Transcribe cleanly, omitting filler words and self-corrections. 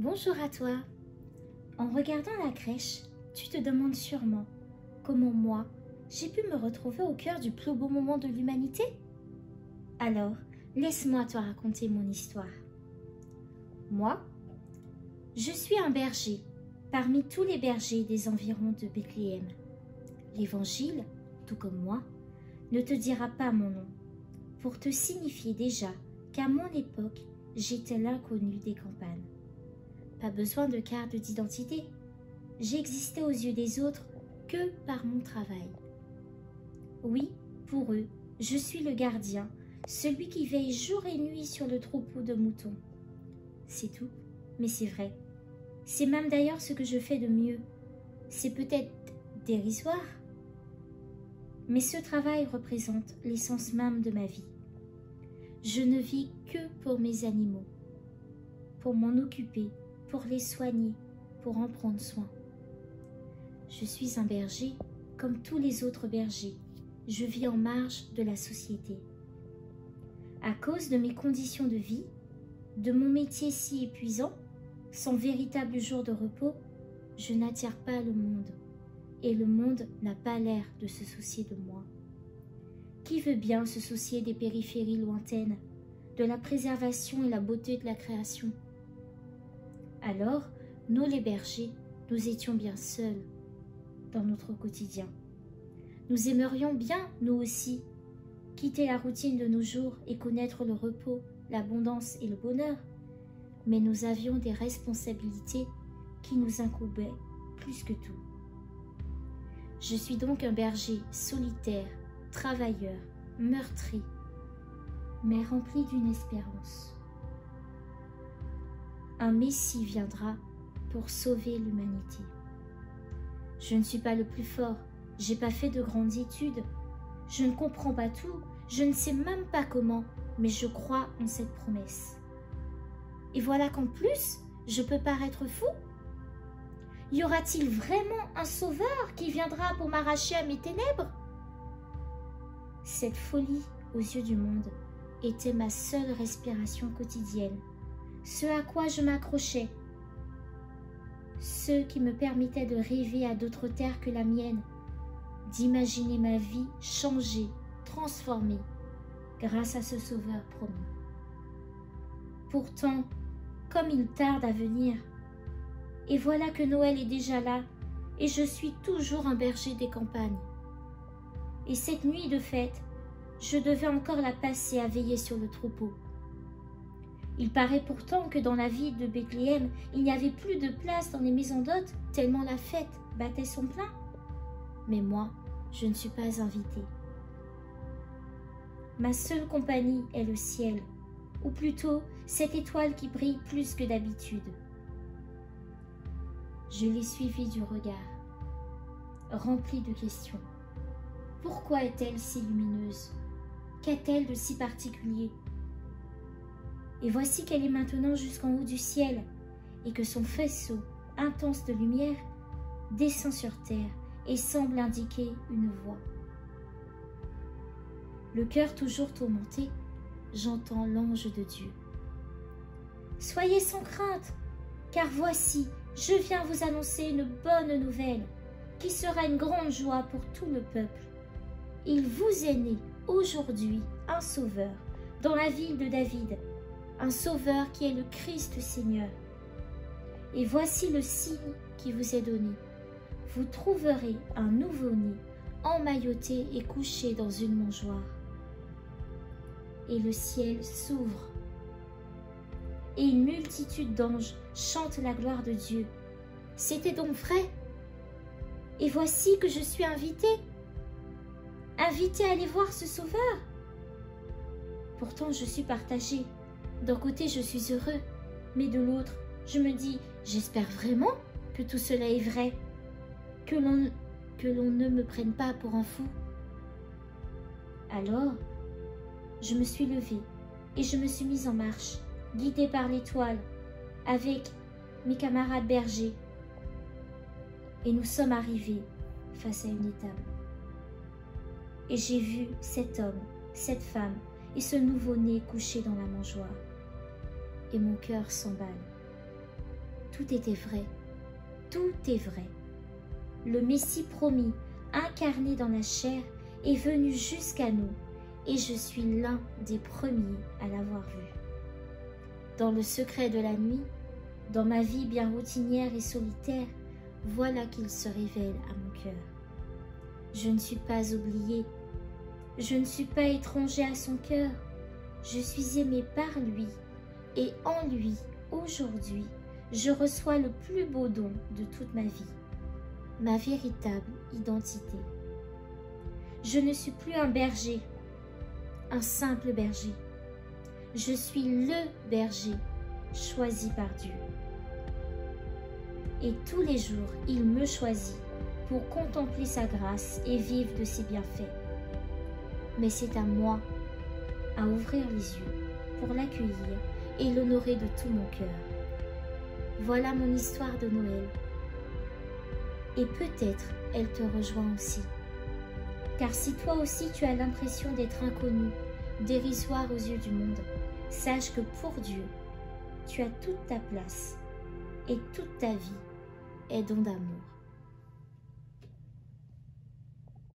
Bonjour à toi. En regardant la crèche, tu te demandes sûrement comment moi, j'ai pu me retrouver au cœur du plus beau moment de l'humanité. Alors, laisse-moi te raconter mon histoire. Moi, je suis un berger parmi tous les bergers des environs de Bethléem. L'Évangile, tout comme moi, ne te dira pas mon nom, pour te signifier déjà qu'à mon époque, j'étais l'inconnu des campagnes. Pas besoin de carte d'identité. J'existais aux yeux des autres que par mon travail. Oui, pour eux, je suis le gardien, celui qui veille jour et nuit sur le troupeau de moutons. C'est tout, mais c'est vrai. C'est même d'ailleurs ce que je fais de mieux. C'est peut-être dérisoire, mais ce travail représente l'essence même de ma vie. Je ne vis que pour mes animaux, pour m'en occuper, pour les soigner, pour en prendre soin. Je suis un berger comme tous les autres bergers. Je vis en marge de la société. À cause de mes conditions de vie, de mon métier si épuisant, sans véritable jour de repos, je n'attire pas le monde. Et le monde n'a pas l'air de se soucier de moi. Qui veut bien se soucier des périphéries lointaines, de la préservation et la beauté de la création? Alors, nous les bergers, nous étions bien seuls dans notre quotidien. Nous aimerions bien, nous aussi, quitter la routine de nos jours et connaître le repos, l'abondance et le bonheur. Mais nous avions des responsabilités qui nous incombaient plus que tout. Je suis donc un berger solitaire, travailleur, meurtri, mais rempli d'une espérance. Un Messie viendra pour sauver l'humanité. Je ne suis pas le plus fort, j'ai pas fait de grandes études, je ne comprends pas tout, je ne sais même pas comment, mais je crois en cette promesse. Et voilà qu'en plus, je peux paraître fou. Y aura-t-il vraiment un sauveur qui viendra pour m'arracher à mes ténèbres? Cette folie aux yeux du monde était ma seule respiration quotidienne, ce à quoi je m'accrochais, ce qui me permettait de rêver à d'autres terres que la mienne, d'imaginer ma vie changée, transformée, grâce à ce sauveur promis. Pourtant, comme il tarde à venir, et voilà que Noël est déjà là, et je suis toujours un berger des campagnes. Et cette nuit de fête, je devais encore la passer à veiller sur le troupeau. Il paraît pourtant que dans la ville de Bethléem, il n'y avait plus de place dans les maisons d'hôtes, tellement la fête battait son plein. Mais moi, je ne suis pas invitée. Ma seule compagnie est le ciel, ou plutôt cette étoile qui brille plus que d'habitude. Je l'ai suivie du regard, remplie de questions. Pourquoi est-elle si lumineuse? Qu'a-t-elle de si particulier? Et voici qu'elle est maintenant jusqu'en haut du ciel, et que son faisceau intense de lumière descend sur terre et semble indiquer une voie. Le cœur toujours tourmenté, j'entends l'ange de Dieu. Soyez sans crainte, car voici, je viens vous annoncer une bonne nouvelle, qui sera une grande joie pour tout le peuple. Il vous est né aujourd'hui un sauveur dans la ville de David, un sauveur qui est le Christ Seigneur. Et voici le signe qui vous est donné. Vous trouverez un nouveau-né emmailloté et couché dans une mangeoire. Et le ciel s'ouvre. Et une multitude d'anges chantent la gloire de Dieu. C'était donc vrai. Et voici que je suis invitée à aller voir ce sauveur. Pourtant, je suis partagée. D'un côté, je suis heureux, mais de l'autre, je me dis, j'espère vraiment que tout cela est vrai, que l'on ne me prenne pas pour un fou. Alors, je me suis levée et je me suis mise en marche, guidée par l'étoile, avec mes camarades bergers. Et nous sommes arrivés face à une étape. Et j'ai vu cet homme, cette femme et ce nouveau-né couché dans la mangeoire. Et mon cœur s'emballe. tout était vrai. Tout est vrai. Le Messie promis, incarné dans la chair, est venu jusqu'à nous, et je suis l'un des premiers à l'avoir vu. Dans le secret de la nuit, dans ma vie bien routinière et solitaire, voilà qu'il se révèle à mon cœur. Je ne suis pas oubliée, je ne suis pas étranger à son cœur, je suis aimée par lui, et en lui, aujourd'hui, je reçois le plus beau don de toute ma vie, ma véritable identité. Je ne suis plus un berger, un simple berger. Je suis le berger choisi par Dieu. Et tous les jours, il me choisit pour contempler sa grâce et vivre de ses bienfaits. Mais c'est à moi à ouvrir les yeux pour l'accueillir et l'honorer de tout mon cœur. Voilà mon histoire de Noël. Et peut-être elle te rejoint aussi. Car si toi aussi tu as l'impression d'être inconnu, dérisoire aux yeux du monde, sache que pour Dieu, tu as toute ta place et toute ta vie est don d'amour.